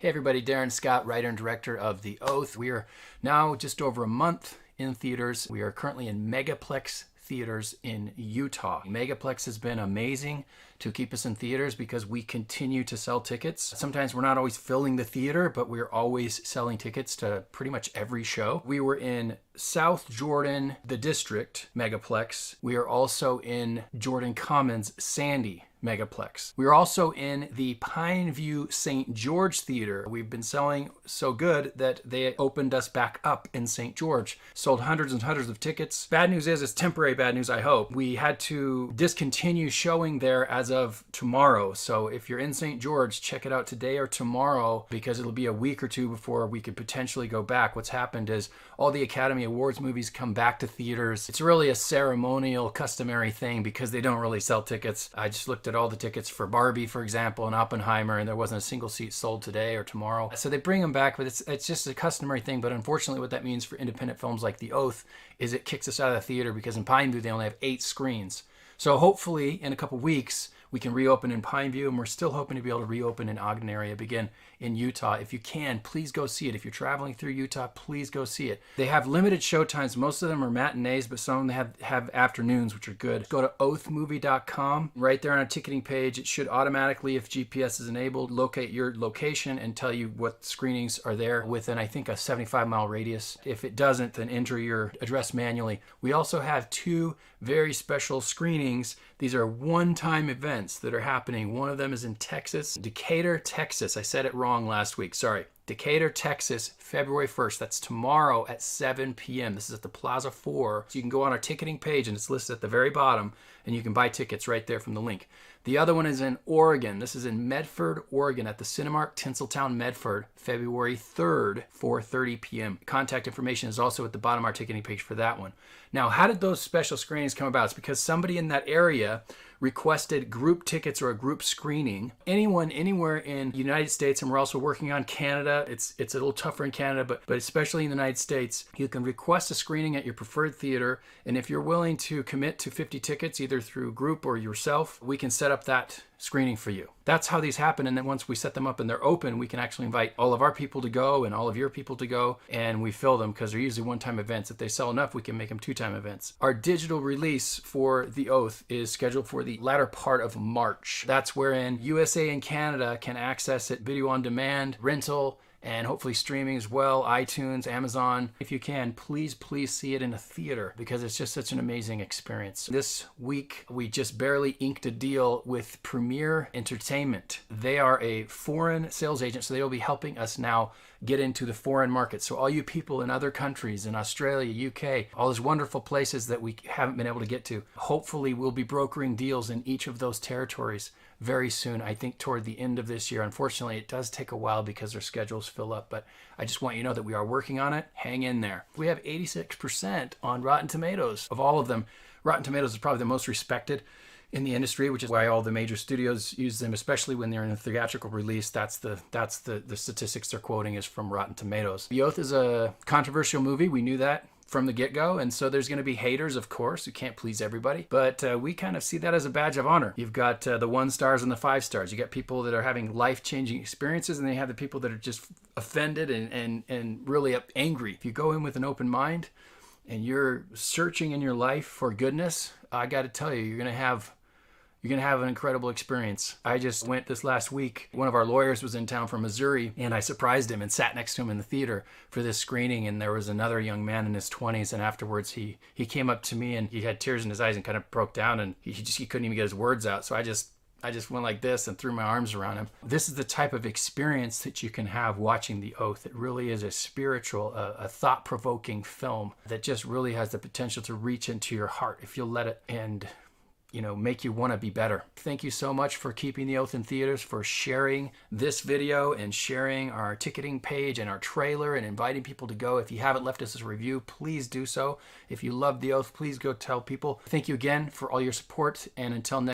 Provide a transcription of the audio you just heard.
Hey everybody, Darren Scott, writer and director of The Oath. We are now just over a month in theaters. We are currently in Megaplex Theatres in Utah. Megaplex has been amazing to keep us in theaters because we continue to sell tickets. Sometimes we're not always filling the theater, but we're always selling tickets to pretty much every show. We were in South Jordan, the District Megaplex. We are also in Jordan Commons, Sandy Megaplex. We are also in the Pineview St. George Theater. We've been selling so good that they opened us back up in St. George. Sold hundreds and hundreds of tickets. Bad news is, it's temporary bad news, I hope. We had to discontinue showing there as of tomorrow. So if you're in St. George, check it out today or tomorrow because it'll be a week or two before we could potentially go back. What's happened is all the Academy Awards movies come back to theaters. It's really a ceremonial, customary thing because they don't really sell tickets. I just looked at all the tickets for Barbie, for example, and Oppenheimer, and there wasn't a single seat sold today or tomorrow. So they bring them back, but it's just a customary thing. But unfortunately, what that means for independent films like The Oath is it kicks us out of the theater because in Pineview, they only have 8 screens. So hopefully, in a couple weeks, we can reopen in Pineview, and we're still hoping to be able to reopen in Ogden area, begin in Utah. If you can, please go see it. If you're traveling through Utah, please go see it. They have limited show times. Most of them are matinees, but some of them have afternoons, which are good. Go to oathmovie.com. Right there on our ticketing page, it should automatically, if GPS is enabled, locate your location and tell you what screenings are there within, I think, a 75-mile radius. If it doesn't, then enter your address manually. We also have 2 very special screenings. These are one-time events that are happening. One of them is in Texas, Decatur, Texas. I said it wrong last week, sorry. Decatur, Texas, February 1st. That's tomorrow at 7 p.m. This is at the Plaza 4. So you can go on our ticketing page, and it's listed at the very bottom, and you can buy tickets right there from the link. The other one is in Oregon. This is in Medford, Oregon at the Cinemark Tinseltown, Medford, February 3rd, 4:30 p.m. Contact information is also at the bottom of our ticketing page for that one. Now, how did those special screenings come about? It's because somebody in that area requested group tickets or a group screening. Anyone, anywhere in the United States, and we're also working on Canada. It's a little tougher in Canada, but especially in the United States, you can request a screening at your preferred theater. And if you're willing to commit to 50 tickets, either through group or yourself, we can set up that screening for you. That's how these happen. And then once we set them up and they're open, we can actually invite all of our people to go and all of your people to go, and we fill them because they're usually one-time events. If they sell enough, we can make them 2-time events. Our digital release for The Oath is scheduled for the latter part of March. That's wherein USA and Canada can access it video on demand, rental, and hopefully streaming as well, iTunes, Amazon. If you can, please see it in a theater because it's just such an amazing experience. This week, we just barely inked a deal with Premier Entertainment. They are a foreign sales agent, so they will be helping us now get into the foreign market. So all you people in other countries, in Australia, UK, all those wonderful places that we haven't been able to get to, hopefully we'll be brokering deals in each of those territories very soon, I think toward the end of this year. Unfortunately, it does take a while because their schedules fill up, but I just want you to know that we are working on it. Hang in there. We have 86% on Rotten Tomatoes. Of all of them, Rotten Tomatoes is probably the most respected in the industry, which is why all the major studios use them, especially when they're in a theatrical release. That's the statistics they're quoting is from Rotten Tomatoes. The Oath is a controversial movie. We knew that from the get-go, and so there's going to be haters, of course, who can't please everybody, but we kind of see that as a badge of honor. You've got the 1 stars and the 5 stars. You got people that are having life-changing experiences, and then you have the people that are just offended and really angry. If you go in with an open mind and you're searching in your life for goodness, I got to tell you, you're going to have an incredible experience. I just went this last week. One of our lawyers was in town from Missouri, and I surprised him and sat next to him in the theater for this screening, and there was another young man in his 20s, and afterwards he came up to me, and he had tears in his eyes and kind of broke down, and he couldn't even get his words out. So I just went like this and threw my arms around him. This is the type of experience that you can have watching The Oath. It really is a spiritual, a thought-provoking film that just really has the potential to reach into your heart if you'll let it, and make you want to be better. Thank you so much for keeping The Oath in theaters, for sharing this video and sharing our ticketing page and our trailer and inviting people to go. If you haven't left us a review, please do so. If you love The Oath, please go tell people. Thank you again for all your support, and until next